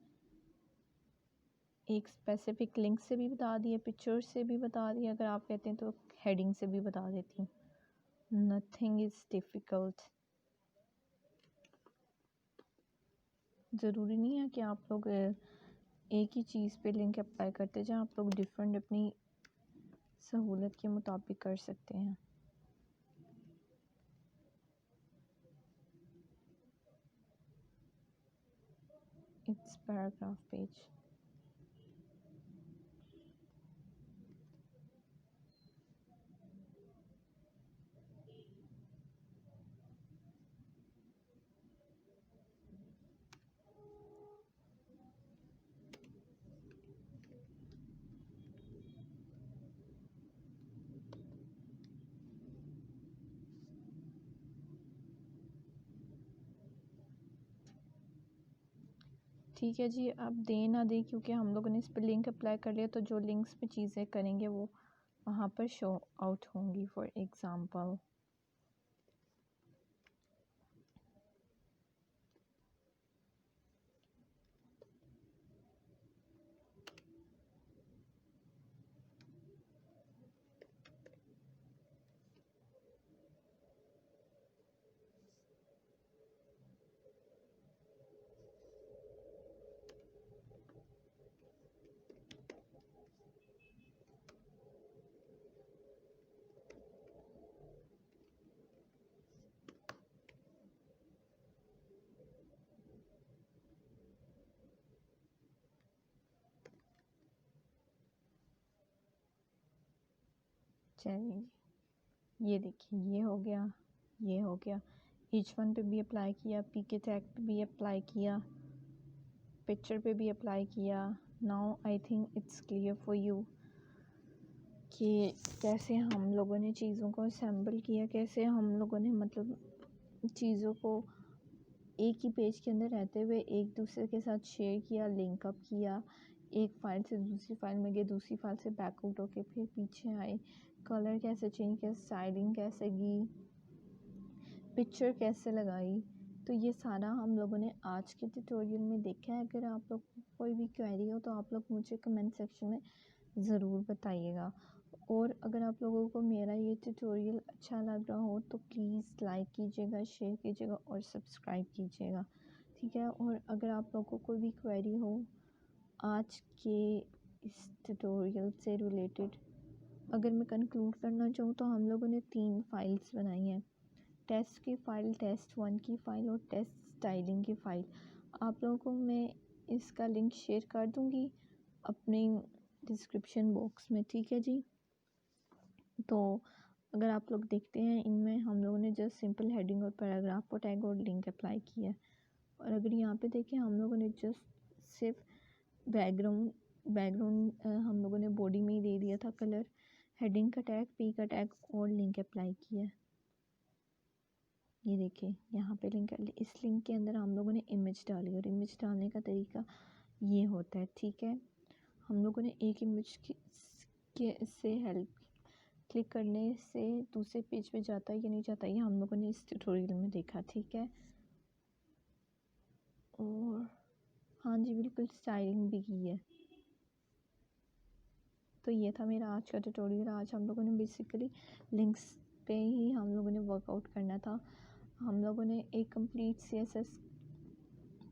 एक स्पेसिफिक लिंक से भी बता दिया, पिक्चर से भी बता दिया। अगर आप कहते हैं तो हेडिंग से भी बता देती हूँ। Nothing is difficult. ज़रूरी नहीं है कि आप लोग एक ही चीज़ पे लिंक अप्लाई करते जाएं, आप लोग डिफरेंट अपनी सहूलत के मुताबिक कर सकते हैं। It's paragraph page. ठीक है जी, अब दें ना दें क्योंकि हम लोगों ने इस पर लिंक अप्लाई कर लिया, तो जो लिंक्स पे चीज़ें करेंगे वो वहाँ पर शो आउट होंगी। फॉर एग्ज़ाम्पल चलिए जी, ये देखिए ये हो गया, ये हो गया। H1 पे भी अप्लाई किया, पीके टैग पे भी अप्लाई किया, पिक्चर पे भी अप्लाई किया। Now I think it's clear for you कि कैसे हम लोगों ने चीज़ों को असेंबल किया, कैसे हम लोगों ने मतलब चीज़ों को एक ही पेज के अंदर रहते हुए एक दूसरे के साथ शेयर किया, लिंक अप किया, एक फ़ाइल से दूसरी फ़ाइल में गए, दूसरी फ़ाइल से बैकआउट होके फिर पीछे आए, कलर कैसे चेंज किया, स्टाइलिंग कैसे की, पिक्चर कैसे लगाई। तो ये सारा हम लोगों ने आज के ट्यूटोरियल में देखा है। अगर आप लोग कोई भी क्वेरी हो तो आप लोग मुझे कमेंट सेक्शन में ज़रूर बताइएगा। और अगर आप लोगों को मेरा ये ट्यूटोरियल अच्छा लग रहा हो तो प्लीज़ लाइक कीजिएगा, शेयर कीजिएगा और सब्सक्राइब कीजिएगा, ठीक है। और अगर आप लोगों को कोई भी क्वेरी हो आज के इस ट्यूटोरियल से रिलेटेड, अगर मैं कंक्लूड करना चाहूँ तो हम लोगों ने 3 फाइल्स बनाई हैं, टेस्ट की फ़ाइल, टेस्ट 1 की फ़ाइल और टेस्ट स्टाइलिंग की फ़ाइल। आप लोगों को मैं इसका लिंक शेयर कर दूँगी अपने डिस्क्रिप्शन बॉक्स में, ठीक है जी। तो अगर आप लोग देखते हैं इनमें हम लोगों ने जस्ट सिंपल हेडिंग और पैराग्राफ को टैग और लिंक अप्लाई किया है। और अगर यहाँ पे देखें हम लोगों ने जस्ट सिर्फ बैकग्राउंड हम लोगों ने बॉडी में ही दे दिया था कलर, हेडिंग का टैग, पी का टैग और लिंक अप्लाई किया है। ये देखिए यहाँ पे लिंक, इस लिंक के अंदर हम लोगों ने इमेज डाली और इमेज डालने का तरीका ये होता है, ठीक है। हम लोगों ने एक इमेज के से हेल्प क्लिक करने से दूसरे पेज पे जाता है या नहीं जाता, ये हम लोगों ने इस ट्यूटोरियल में देखा, ठीक है। और हाँ जी बिल्कुल स्टाइलिंग भी की है। तो ये था मेरा आज का ट्यूटोरियल। आज हम लोगों ने बेसिकली लिंक्स पे ही हम लोगों ने वर्कआउट करना था। हम लोगों ने एक कंप्लीट CSS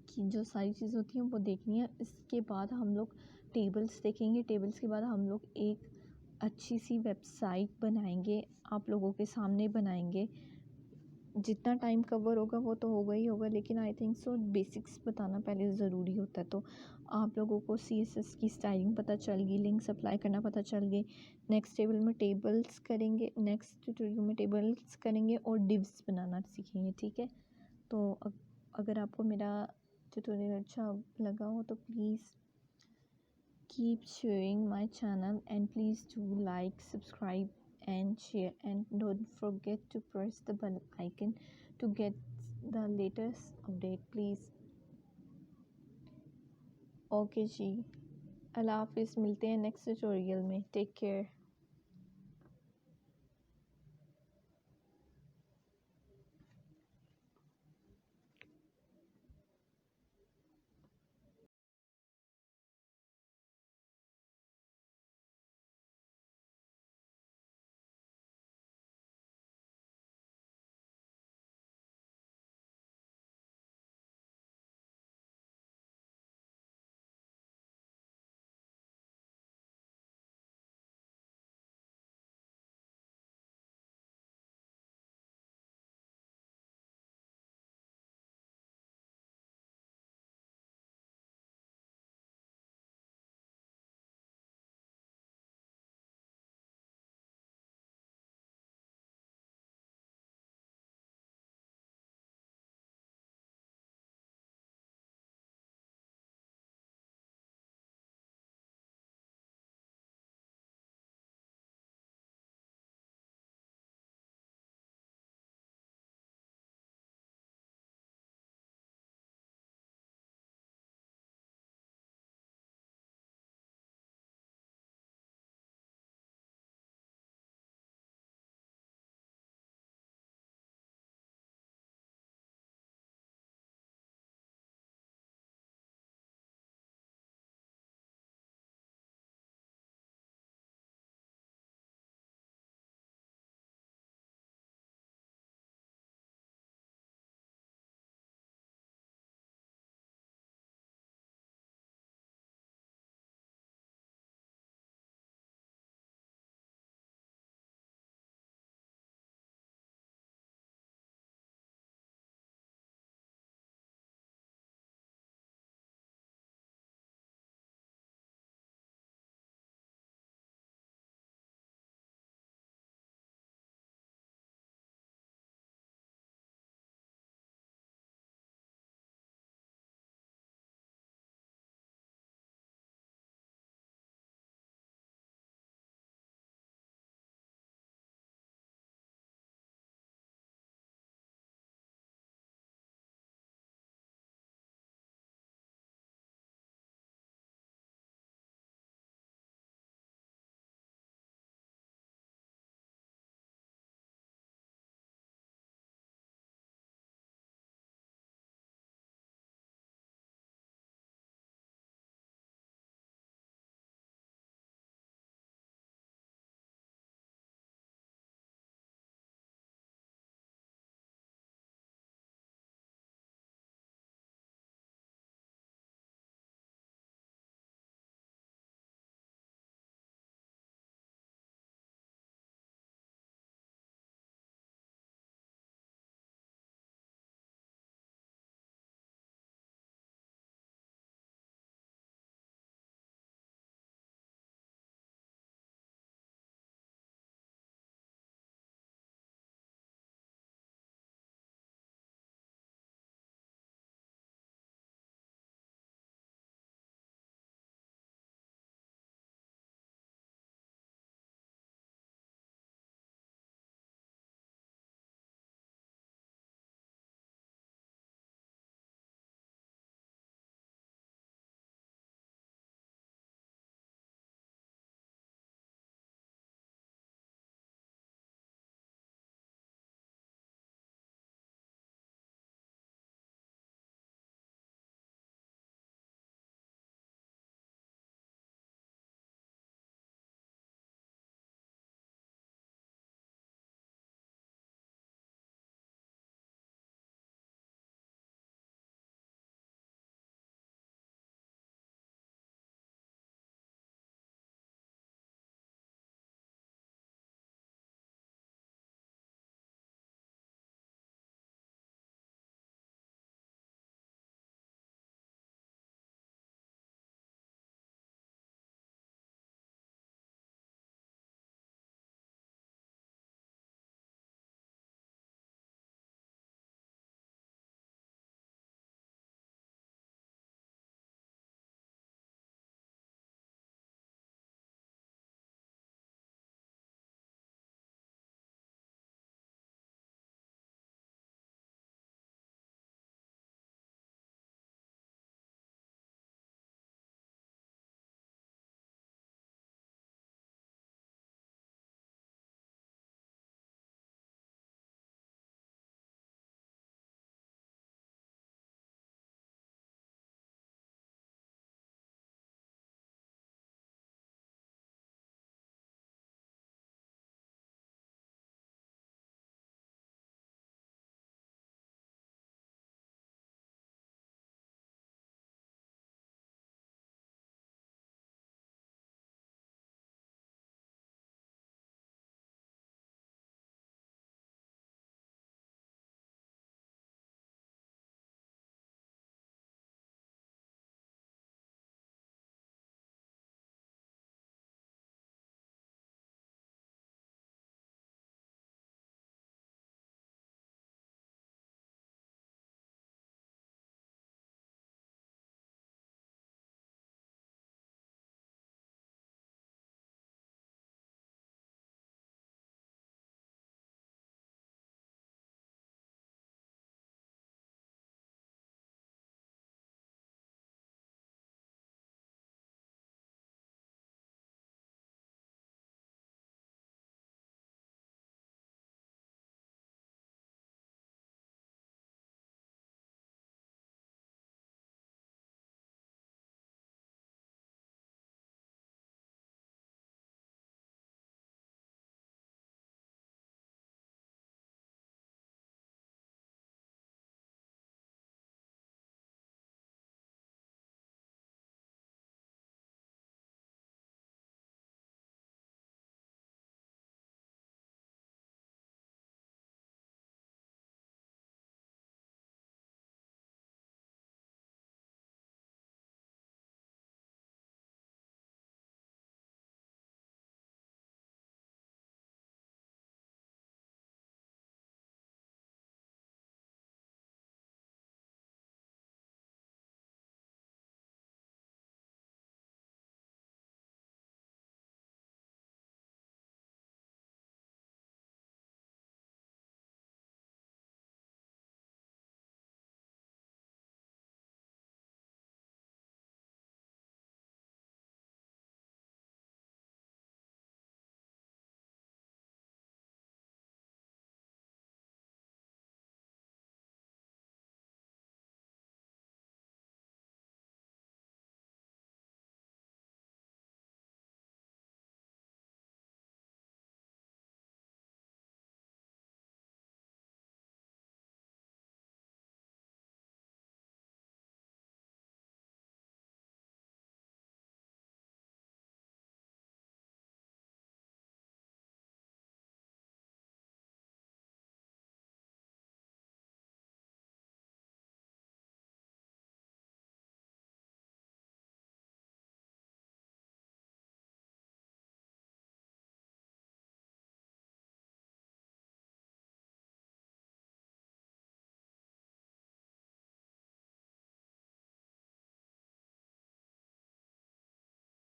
की जो सारी चीज़ होती हैं वो देखनी है। इसके बाद हम लोग टेबल्स देखेंगे, टेबल्स के बाद हम लोग एक अच्छी सी वेबसाइट बनाएंगे, आप लोगों के सामने बनाएंगे। जितना टाइम कवर होगा वो तो होगा ही होगा, लेकिन आई थिंक सो बेसिक्स बताना पहले ज़रूरी होता है। तो आप लोगों को CSS की स्टाइलिंग पता चल गई, लिंक्स अप्लाई करना पता चल गई। नेक्स्ट टेबल में टेबल्स करेंगे, नेक्स्ट ट्यूटोरियल में टेबल्स करेंगे और डिव्स बनाना सीखेंगे, ठीक है। तो अगर आपको मेरा ट्यूटोरियल अच्छा लगा हो तो please keep sharing my channel and please do like, subscribe and share, and don't forget to press the bell icon to get the latest update please। Okay जी, अल्लाह हाफिज़, मिलते हैं नेक्स्ट ट्यूटोरियल में, टेक केयर।